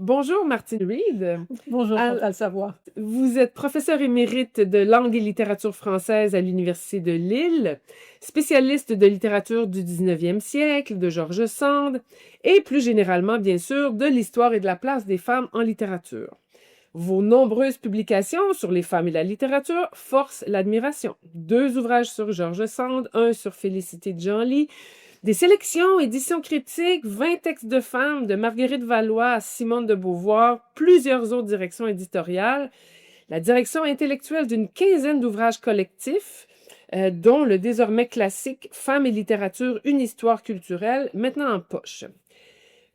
Bonjour Martine Reed. Bonjour Al- Chantal Savoie. Vous êtes professeur émérite de langue et littérature française à l'Université de Lille, spécialiste de littérature du 19e siècle, de George Sand, et plus généralement, bien sûr, de l'histoire et de la place des femmes en littérature. Vos nombreuses publications sur les femmes et la littérature forcent l'admiration. 2 ouvrages sur George Sand, un sur Félicité de Genlis, des sélections, éditions critiques, 20 textes de femmes, de Marguerite Valois à Simone de Beauvoir, plusieurs autres directions éditoriales, la direction intellectuelle d'une quinzaine d'ouvrages collectifs, dont le désormais classique Femmes et littérature, une histoire culturelle, maintenant en poche.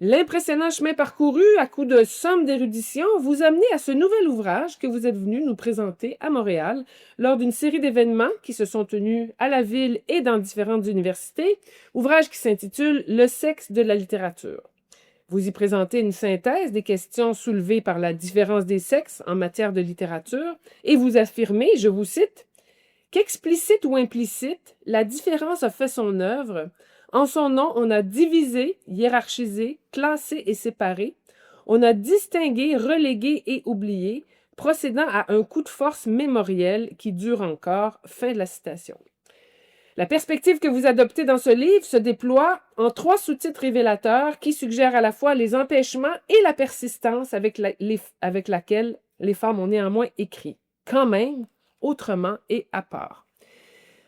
L'impressionnant chemin parcouru à coups de sommes d'érudition vous a amené à ce nouvel ouvrage que vous êtes venu nous présenter à Montréal lors d'une série d'événements qui se sont tenus à la ville et dans différentes universités, ouvrage qui s'intitule Le sexe de la littérature. Vous y présentez une synthèse des questions soulevées par la différence des sexes en matière de littérature et vous affirmez, je vous cite, qu'explicite ou implicite, la différence a fait son œuvre. En son nom, on a divisé, hiérarchisé, classé et séparé. On a distingué, relégué et oublié, procédant à un coup de force mémoriel qui dure encore. Fin de la citation. La perspective que vous adoptez dans ce livre se déploie en 3 sous-titres révélateurs qui suggèrent à la fois les empêchements et la persistance avec laquelle les femmes ont néanmoins écrit. Quand même, autrement et à part.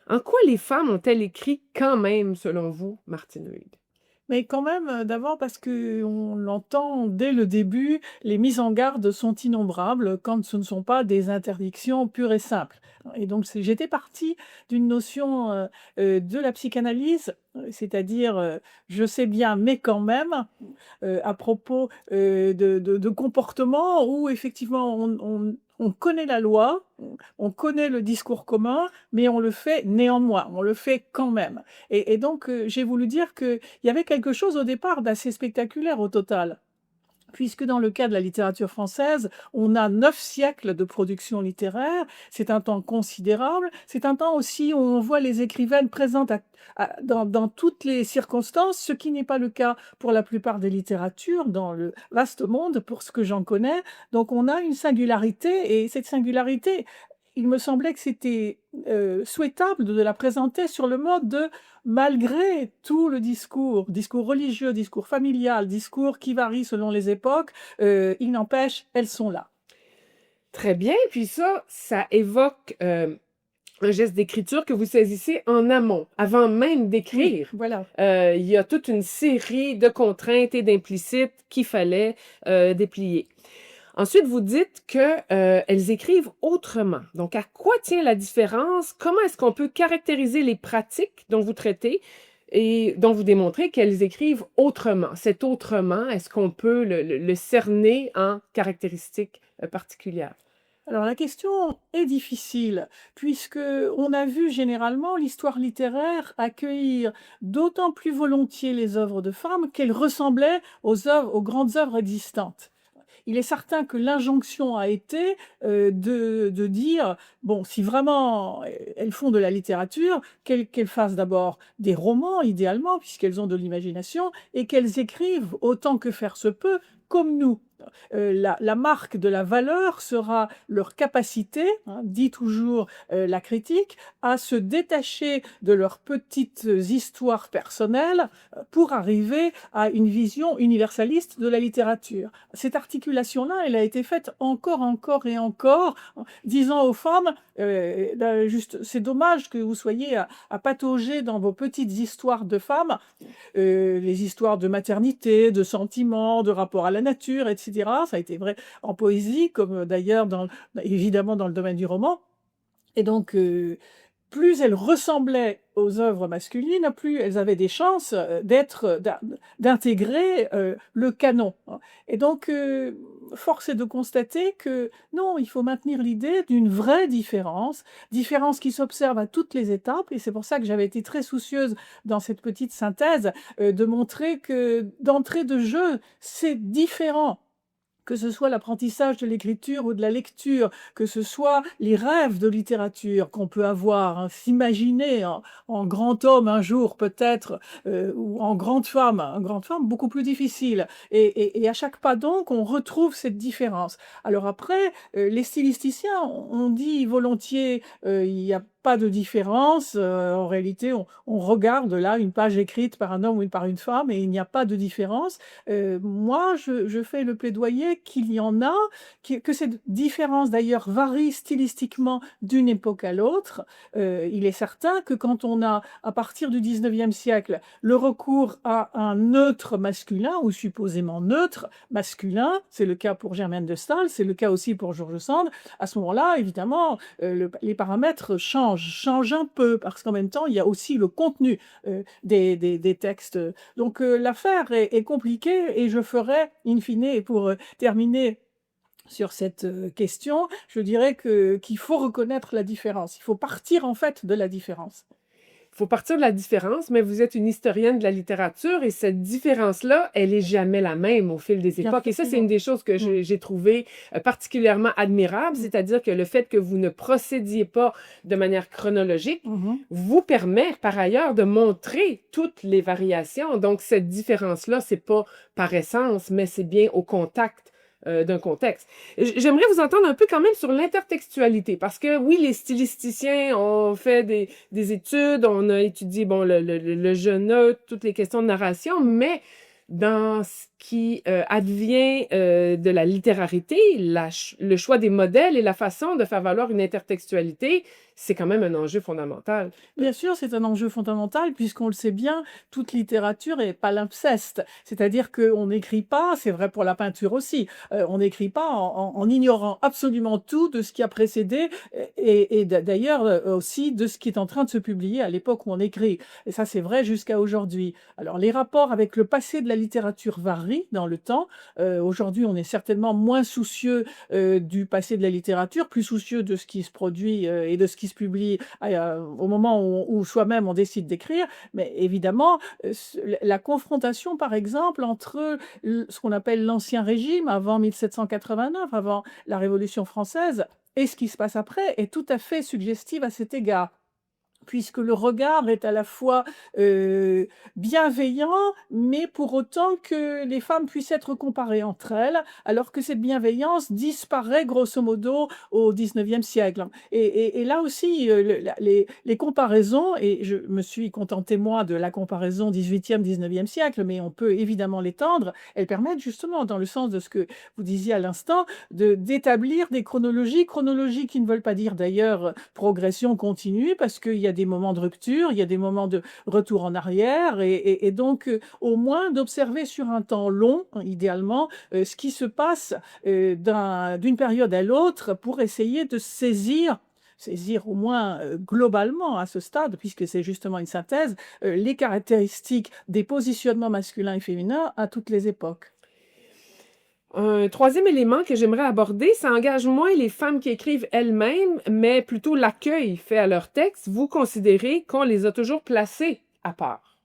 En quoi les femmes ont-elles écrit quand même, selon vous, Martine Reed? Mais quand même, d'abord parce qu'on l'entend dès le début, les mises en garde sont innombrables quand ce ne sont pas des interdictions pures et simples. Et donc j'étais partie d'une notion, de la psychanalyse, c'est-à-dire, je sais bien, mais quand même, à propos, de comportements où effectivement on connaît la loi, on connaît le discours commun, mais on le fait néanmoins, on le fait quand même. Et donc, j'ai voulu dire qu'il y avait quelque chose au départ d'assez spectaculaire au total. Puisque dans le cas de la littérature française, on a 9 siècles de production littéraire, c'est un temps considérable, c'est un temps aussi où on voit les écrivaines présentes dans toutes les circonstances, ce qui n'est pas le cas pour la plupart des littératures dans le vaste monde, pour ce que j'en connais. Donc on a une singularité, et cette singularité, il me semblait que c'était souhaitable de la présenter sur le mode de malgré tout le discours religieux, discours familial, discours qui varie selon les époques, il n'empêche, elles sont là. Très bien, puis ça évoque un geste d'écriture que vous saisissez en amont, avant même Oui, d'écrire. voilà. Il y a toute une série de contraintes et d'implicites qu'il fallait déplier. Ensuite, vous dites qu'elles écrivent autrement. Donc, à quoi tient la différence? Comment est-ce qu'on peut caractériser les pratiques dont vous traitez et dont vous démontrez qu'elles écrivent autrement? Cet autrement, est-ce qu'on peut le cerner en caractéristiques particulières? Alors la question est difficile, puisque on a vu généralement l'histoire littéraire accueillir d'autant plus volontiers les œuvres de femmes qu'elles ressemblaient aux grandes œuvres existantes. Il est certain que l'injonction a été de dire, bon, si vraiment elles font de la littérature, qu'elles fassent d'abord des romans, idéalement, puisqu'elles ont de l'imagination, et qu'elles écrivent autant que faire se peut, comme nous. La marque de la valeur sera leur capacité, hein, dit toujours la critique, à se détacher de leurs petites histoires personnelles pour arriver à une vision universaliste de la littérature. Cette articulation-là, elle a été faite encore et encore, disant aux femmes, juste, c'est dommage que vous soyez à patauger dans vos petites histoires de femmes, les histoires de maternité, de sentiments, de rapport à la nature, etc. Ça a été vrai en poésie, comme d'ailleurs évidemment dans le domaine du roman. Et donc, plus elles ressemblaient aux œuvres masculines, plus elles avaient des chances d'intégrer le canon. Et donc, force est de constater que non, il faut maintenir l'idée d'une vraie différence, différence qui s'observe à toutes les étapes, et c'est pour ça que j'avais été très soucieuse dans cette petite synthèse de montrer que d'entrée de jeu, c'est différent que ce soit l'apprentissage de l'écriture ou de la lecture, que ce soit les rêves de littérature qu'on peut avoir, hein, s'imaginer en grand homme un jour peut-être, ou en grande femme beaucoup plus difficile. Et à chaque pas donc, on retrouve cette différence. Alors après, les stylisticiens, on dit volontiers, il n'y a pas de différence. En réalité, on regarde là une page écrite par un homme ou par une femme et il n'y a pas de différence. Moi, je fais le plaidoyer qu'il y en a, que cette différence d'ailleurs varie stylistiquement d'une époque à l'autre. Il est certain que quand on a, à partir du 19e siècle, le recours à un neutre masculin ou supposément neutre masculin, c'est le cas pour Germaine de Staël, c'est le cas aussi pour George Sand, à ce moment-là, évidemment, les paramètres changent un peu, parce qu'en même temps, il y a aussi le contenu des textes. Donc l'affaire est compliquée et je ferai, in fine, et pour terminer sur cette question, je dirais qu'il faut reconnaître la différence. Il faut partir en fait de la différence. Il faut partir de la différence, mais vous êtes une historienne de la littérature et cette différence-là, elle est jamais la même au fil des Bien époques. Et ça, c'est une des choses que Mm. j'ai trouvé particulièrement admirable, c'est-à-dire que le fait que vous ne procédiez pas de manière chronologique Mhm. vous permet par ailleurs de montrer toutes les variations. Donc, cette différence-là, c'est pas par essence, mais c'est bien au contact d'un contexte. J'aimerais vous entendre un peu quand même sur l'intertextualité, parce que oui, les stylisticiens ont fait des études, on a étudié bon, le jeu neutre, toutes les questions de narration, mais dans ce qui advient de la littérarité, le choix des modèles et la façon de faire valoir une intertextualité, c'est quand même un enjeu fondamental. Bien sûr, c'est un enjeu fondamental puisqu'on le sait bien, toute littérature est palimpseste. C'est-à-dire qu'on n'écrit pas, c'est vrai pour la peinture aussi, on n'écrit pas en ignorant absolument tout de ce qui a précédé et d'ailleurs aussi de ce qui est en train de se publier à l'époque où on écrit. Et ça, c'est vrai jusqu'à aujourd'hui. Alors, les rapports avec le passé de la littérature varient dans le temps. Aujourd'hui, on est certainement moins soucieux du passé de la littérature, plus soucieux de ce qui se produit et de ce qui se publie au moment où soi-même on décide d'écrire, mais évidemment, la confrontation, par exemple, entre ce qu'on appelle l'Ancien Régime, avant 1789, avant la Révolution française, et ce qui se passe après, est tout à fait suggestive à cet égard, puisque le regard est à la fois bienveillant, mais pour autant que les femmes puissent être comparées entre elles, alors que cette bienveillance disparaît grosso modo au XIXe siècle. Et là aussi, les comparaisons, et je me suis contentée moi de la comparaison XVIIIe, XIXe siècle, mais on peut évidemment l'étendre, elles permettent justement, dans le sens de ce que vous disiez à l'instant, d'établir des chronologies qui ne veulent pas dire d'ailleurs progression continue, parce qu'il y a des moments de rupture, il y a des moments de retour en arrière, et donc au moins d'observer sur un temps long, idéalement, ce qui se passe d'une période à l'autre pour essayer de saisir au moins globalement à ce stade, puisque c'est justement une synthèse, les caractéristiques des positionnements masculins et féminins à toutes les époques. Un troisième élément que j'aimerais aborder, ça engage moins les femmes qui écrivent elles-mêmes, mais plutôt l'accueil fait à leur texte. Vous considérez qu'on les a toujours placées à part.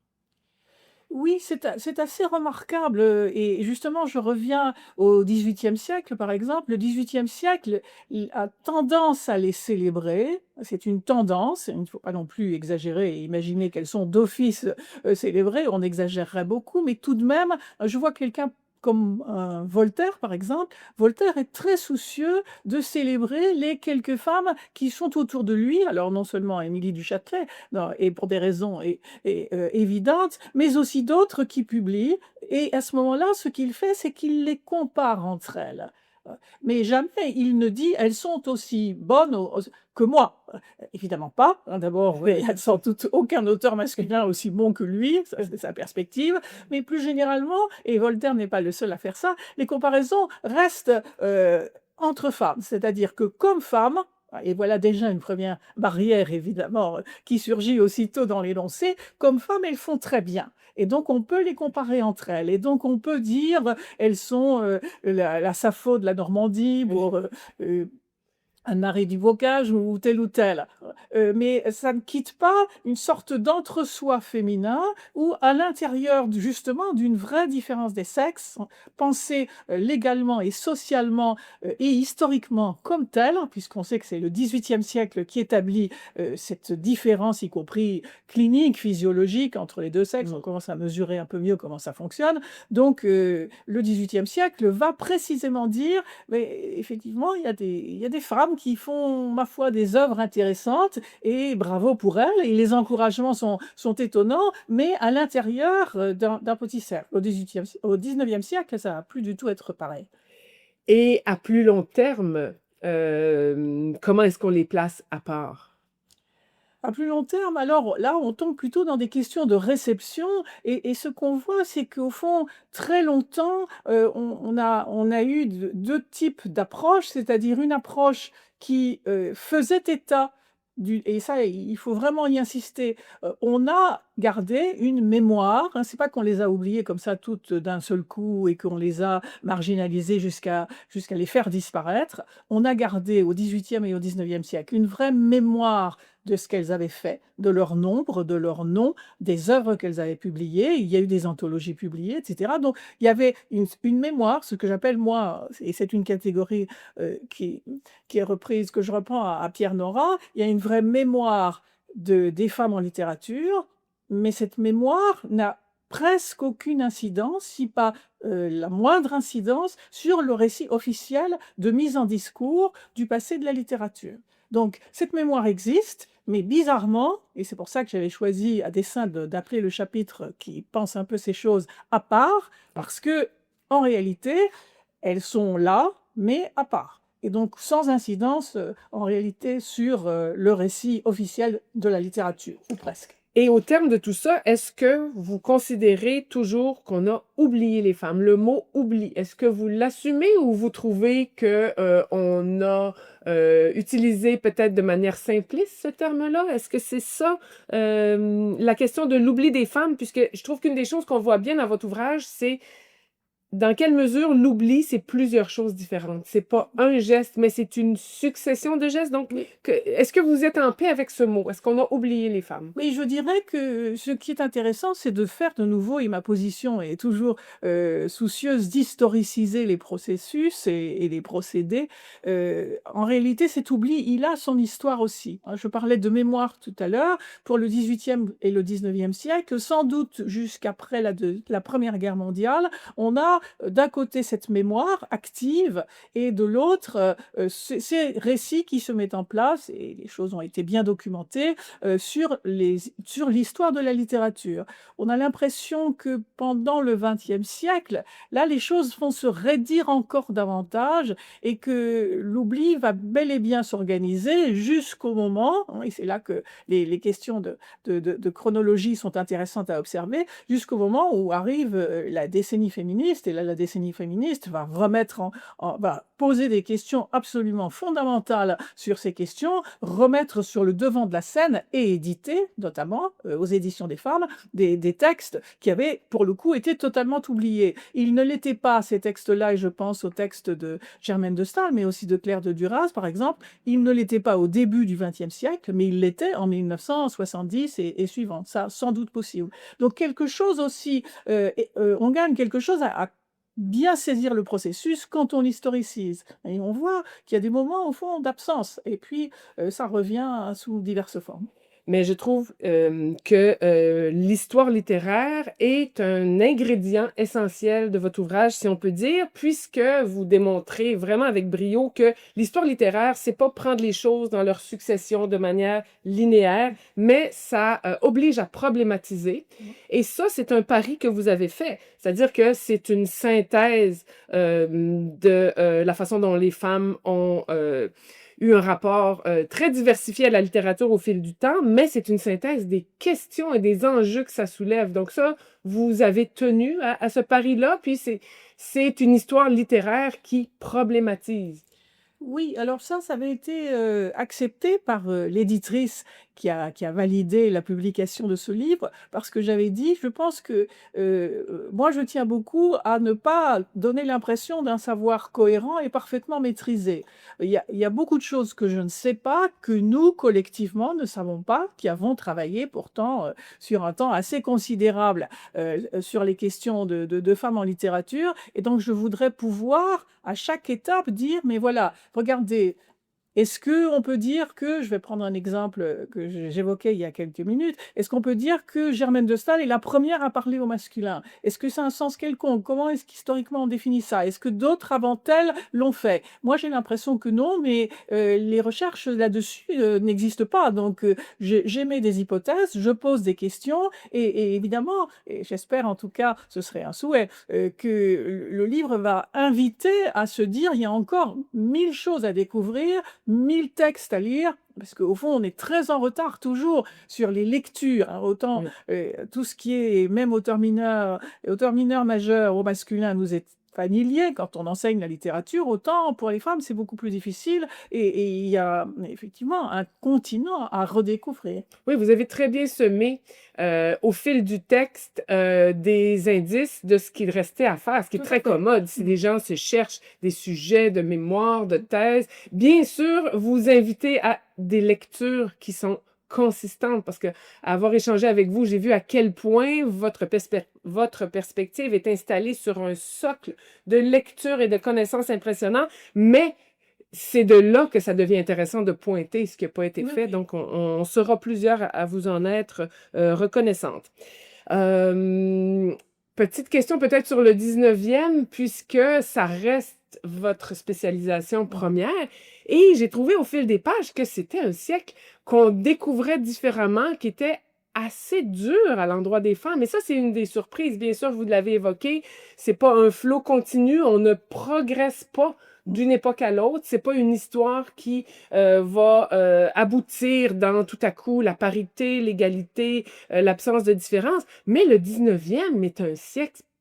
Oui, c'est assez remarquable. Et justement, je reviens au XVIIIe siècle, par exemple. Le XVIIIe siècle il a tendance à les célébrer. C'est une tendance. Il ne faut pas non plus exagérer et imaginer qu'elles sont d'office célébrées. On exagérerait beaucoup, mais tout de même, je vois quelqu'un comme Voltaire, par exemple. Voltaire est très soucieux de célébrer les quelques femmes qui sont autour de lui. Alors, non seulement Émilie du Châtelet, non, et pour des raisons évidentes, mais aussi d'autres qui publient. Et à ce moment-là, ce qu'il fait, c'est qu'il les compare entre elles. Mais jamais il ne dit elles sont aussi bonnes que moi. Évidemment pas. Hein, d'abord, oui, elles sont toutes aucun auteur masculin aussi bon que lui, ça, c'est sa perspective. Mais plus généralement, et Voltaire n'est pas le seul à faire ça, les comparaisons restent entre femmes. C'est-à-dire que comme femme, et voilà déjà une première barrière, évidemment, qui surgit aussitôt dans l'énoncé, comme femmes, elles font très bien. Et donc, on peut les comparer entre elles. Et donc, on peut dire, elles sont la Sappho de la Normandie, pour Anne-Marie Dubocage ou tel ou tel. Mais ça ne quitte pas une sorte d'entre-soi féminin où, à l'intérieur justement d'une vraie différence des sexes, pensée légalement et socialement et historiquement comme telle, puisqu'on sait que c'est le XVIIIe siècle qui établit cette différence, y compris clinique, physiologique, entre les deux sexes. On commence à mesurer un peu mieux comment ça fonctionne. Donc, le XVIIIe siècle va précisément dire, mais effectivement, il y a des femmes qui font, ma foi, des œuvres intéressantes, et bravo pour elles, et les encouragements sont étonnants, mais à l'intérieur d'un petit cercle. Au 19e siècle, ça va plus du tout être pareil. Et à plus long terme, comment est-ce qu'on les place à part? À plus long terme, alors là, on tombe plutôt dans des questions de réception, et ce qu'on voit, c'est qu'au fond, très longtemps, on a eu deux types d'approches, c'est-à-dire une approche qui faisait état et ça, il faut vraiment y insister. On a gardé une mémoire, hein, c'est pas qu'on les a oubliées comme ça toutes d'un seul coup et qu'on les a marginalisées jusqu'à les faire disparaître. On a gardé au XVIIIe et au XIXe siècle une vraie mémoire de ce qu'elles avaient fait, de leur nombre, de leur nom, des œuvres qu'elles avaient publiées. Il y a eu des anthologies publiées, etc. Donc, il y avait une mémoire, ce que j'appelle, moi, et c'est une catégorie qui est reprise, que je reprends à Pierre Nora, il y a une vraie mémoire des femmes en littérature, mais cette mémoire n'a presque aucune incidence, si pas la moindre incidence, sur le récit officiel de mise en discours du passé de la littérature. Donc, cette mémoire existe, mais bizarrement, et c'est pour ça que j'avais choisi à dessein d'appeler le chapitre qui pense un peu ces choses à part, parce que, en réalité, elles sont là, mais à part. Et donc sans incidence, en réalité, sur le récit officiel de la littérature, ou presque. Et au terme de tout ça, est-ce que vous considérez toujours qu'on a oublié les femmes? Le mot oubli, est-ce que vous l'assumez ou vous trouvez que on a utilisé peut-être de manière simpliste ce terme-là? Est-ce que c'est ça la question de l'oubli des femmes? Puisque je trouve qu'une des choses qu'on voit bien dans votre ouvrage, c'est dans quelle mesure l'oubli, c'est plusieurs choses différentes. C'est pas un geste, mais c'est une succession de gestes. Donc, est-ce que vous êtes en paix avec ce mot? Est-ce qu'on a oublié les femmes? Oui, je dirais que ce qui est intéressant, c'est de faire de nouveau, et ma position est toujours soucieuse d'historiciser les processus et les procédés. En réalité, cet oubli, il a son histoire aussi, hein. Je parlais de mémoire tout à l'heure. Pour le XVIIIe et le XIXe siècle, sans doute jusqu'après la Première Guerre mondiale, on a d'un côté cette mémoire active et de l'autre ces récits qui se mettent en place, et les choses ont été bien documentées, sur l'histoire de la littérature. On a l'impression que pendant le XXe siècle, là, les choses vont se raidir encore davantage et que l'oubli va bel et bien s'organiser jusqu'au moment, hein, et c'est là que les questions de chronologie sont intéressantes à observer, jusqu'au moment où arrive la décennie féministe, et là, la décennie féministe va va poser des questions absolument fondamentales sur ces questions, remettre sur le devant de la scène et éditer, notamment aux éditions des femmes, des textes qui avaient, pour le coup, été totalement oubliés. Ils ne l'étaient pas, ces textes-là, et je pense aux textes de Germaine de Staël, mais aussi de Claire de Duras, par exemple. Ils ne l'étaient pas au début du XXe siècle, mais ils l'étaient en 1970 et suivant. Ça, sans doute possible. Donc, quelque chose aussi, on gagne quelque chose à bien saisir le processus quand on historicise. Et on voit qu'il y a des moments, au fond, d'absence. Et puis, ça revient sous diverses formes. Mais je trouve que l'histoire littéraire est un ingrédient essentiel de votre ouvrage, si on peut dire, puisque vous démontrez vraiment avec brio que l'histoire littéraire, c'est pas prendre les choses dans leur succession de manière linéaire, mais ça oblige à problématiser. Et ça, c'est un pari que vous avez fait. C'est-à-dire que c'est une synthèse de la façon dont les femmes ont eu un rapport très diversifié à la littérature au fil du temps, mais c'est une synthèse des questions et des enjeux que ça soulève. Donc ça, vous avez tenu à ce pari-là, puis c'est une histoire littéraire qui problématise. Oui, alors ça avait été, accepté par, l'éditrice qui a validé la publication de ce livre parce que j'avais dit: «Je pense que, moi je tiens beaucoup à ne pas donner l'impression d'un savoir cohérent et parfaitement maîtrisé. Il y a beaucoup de choses que je ne sais pas, que nous, collectivement, ne savons pas, qui avons travaillé pourtant, sur un temps assez considérable, sur les questions de femmes en littérature et donc je voudrais pouvoir, à chaque étape, dire: "Mais voilà, regardez, est-ce qu'on peut dire que" je vais prendre un exemple, que j'évoquais il y a quelques minutes. Est-ce qu'on peut dire que Germaine de Staël est la première à parler au masculin? Est-ce que ça a un sens quelconque? Comment est-ce qu'historiquement on définit ça? Est-ce que d'autres avant elle l'ont fait? Moi, j'ai l'impression que non, mais les recherches là-dessus, n'existent pas. Donc j'émets des hypothèses, je pose des questions et évidemment et j'espère en tout cas, ce serait un souhait, que le livre va inviter à se dire: «Il y a encore 1000 choses à découvrir, 1000 textes à lire, parce qu'au fond, on est très en retard toujours sur les lectures, hein, autant Oui. tout ce qui est même auteur mineur majeur au masculin nous est familier quand on enseigne la littérature, autant pour les femmes, c'est beaucoup plus difficile et il y a effectivement un continent à redécouvrir. Oui, vous avez très bien semé, au fil du texte, des indices de ce qu'il restait à faire, ce qui est Tout à très fait. commode. Si les gens se cherchent des sujets de mémoire, de thèse, bien sûr, vous invitez à des lectures qui sont consistantes parce que à avoir échangé avec vous, j'ai vu à quel point votre perspective est installée sur un socle de lecture et de connaissances impressionnants, mais c'est de là que ça devient intéressant de pointer ce qui n'a pas été Oui, fait. oui. Donc, on sera plusieurs à vous en être reconnaissante. Euh, Petite question peut-être sur le 19e, puisque ça reste votre spécialisation Mmh. première. Et j'ai trouvé au fil des pages que c'était un siècle qu'on découvrait différemment, qui était assez dur à l'endroit des femmes. Et ça, c'est une des surprises. Bien sûr, vous l'avez évoqué, c'est pas un flot continu, on ne progresse pas d'une époque à l'autre. C'est pas une histoire qui va aboutir dans tout à coup la parité, l'égalité, l'absence de différence. Mais le 19e est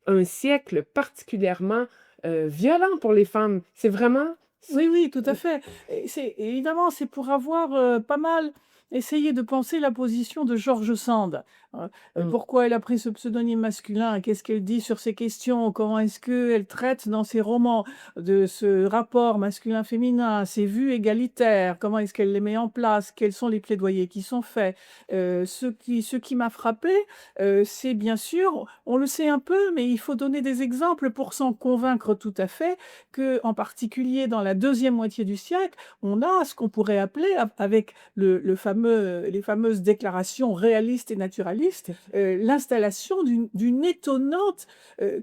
un siècle particulièrement violent pour les femmes. C'est vraiment... Oui, oui, tout à fait. Et c'est évidemment, c'est pour avoir, pas mal essayé de penser la position de George Sand. Mm. Pourquoi elle a pris ce pseudonyme masculin? Qu'est-ce qu'elle dit sur ces questions? Comment est-ce qu'elle traite dans ses romans de ce rapport masculin-féminin, ces vues égalitaires? Comment est-ce qu'elle les met en place? Quels sont les plaidoyers qui sont faits? Ce qui m'a frappé, c'est bien sûr, on le sait un peu, mais il faut donner des exemples pour s'en convaincre tout à fait, que, en particulier dans la deuxième moitié du siècle, on a ce qu'on pourrait appeler, avec les fameuses déclarations réalistes et naturalistes, l'installation d'une étonnante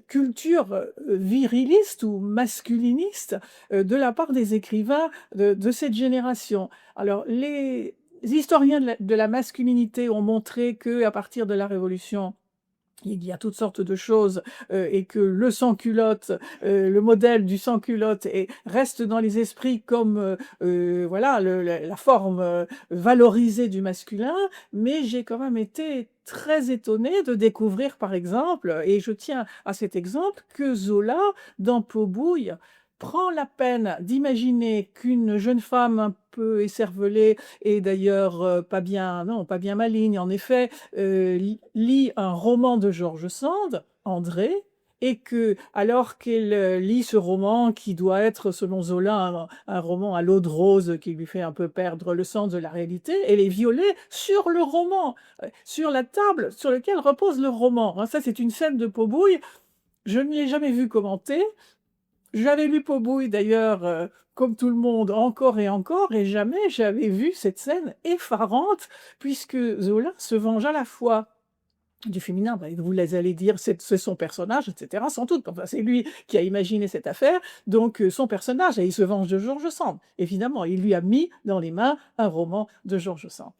culture viriliste ou masculiniste de la part des écrivains de cette génération. Alors, les historiens de la masculinité ont montré que à partir de la Révolution, il y a toutes sortes de choses et que le sans-culotte, le modèle du sans-culotte reste dans les esprits comme voilà la forme valorisée du masculin, mais j'ai quand même été très étonnée de découvrir par exemple, et je tiens à cet exemple, que Zola, dans Peau Bouille, prend la peine d'imaginer qu'une jeune femme un peu écervelée et d'ailleurs pas bien, non, pas bien maligne, en effet, lit un roman de George Sand, André, et que, alors qu'elle lit ce roman qui doit être, selon Zola, un roman à l'eau de rose qui lui fait un peu perdre le sens de la réalité, elle est violée sur le roman, sur la table sur laquelle repose le roman. Hein. Ça, c'est une scène de Peau Bouille. Je ne l'ai jamais vue commentée. J'avais lu Peau Bouille d'ailleurs, comme tout le monde, encore et jamais j'avais vu cette scène effarante, puisque Zola se venge à la fois du féminin, vous allez dire, c'est son personnage, etc., sans doute. Enfin, c'est lui qui a imaginé cette affaire, donc son personnage, et il se venge de George Sand. Évidemment, il lui a mis dans les mains un roman de George Sand.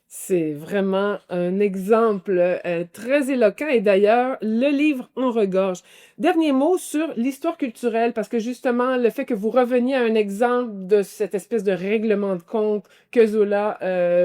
C'est vraiment un exemple très éloquent et d'ailleurs, le livre en regorge. Dernier mot sur l'histoire culturelle, parce que justement, le fait que vous reveniez à un exemple de cette espèce de règlement de compte que Zola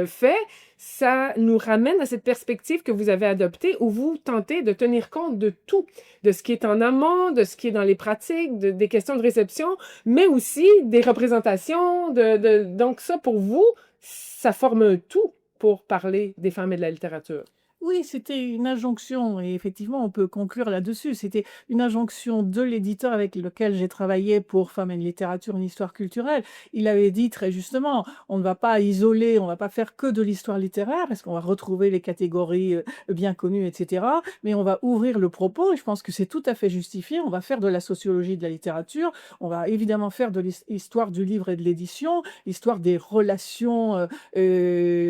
fait, ça nous ramène à cette perspective que vous avez adoptée où vous tentez de tenir compte de tout, de ce qui est en amont, de ce qui est dans les pratiques, des questions de réception, mais aussi des représentations. Donc ça, pour vous, ça forme un tout pour parler des femmes et de la littérature. Oui, c'était une injonction et effectivement, on peut conclure là-dessus. C'était une injonction de l'éditeur avec lequel j'ai travaillé pour Femmes et littérature, une histoire culturelle. Il avait dit très justement, on ne va pas isoler, on ne va pas faire que de l'histoire littéraire parce qu'on va retrouver les catégories bien connues, etc. Mais on va ouvrir le propos et je pense que c'est tout à fait justifié. On va faire de la sociologie de la littérature, on va évidemment faire de l'histoire du livre et de l'édition, l'histoire des relations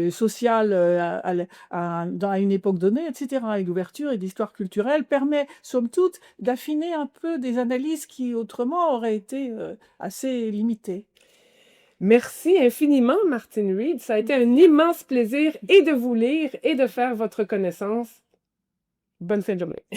sociales à une époque donnée, etc. Et l'ouverture et l'histoire culturelle permet, somme toute, d'affiner un peu des analyses qui autrement auraient été assez limitées. Merci infiniment, Martine Reed. Ça a été un immense plaisir et de vous lire et de faire votre connaissance. Bonne fin de journée.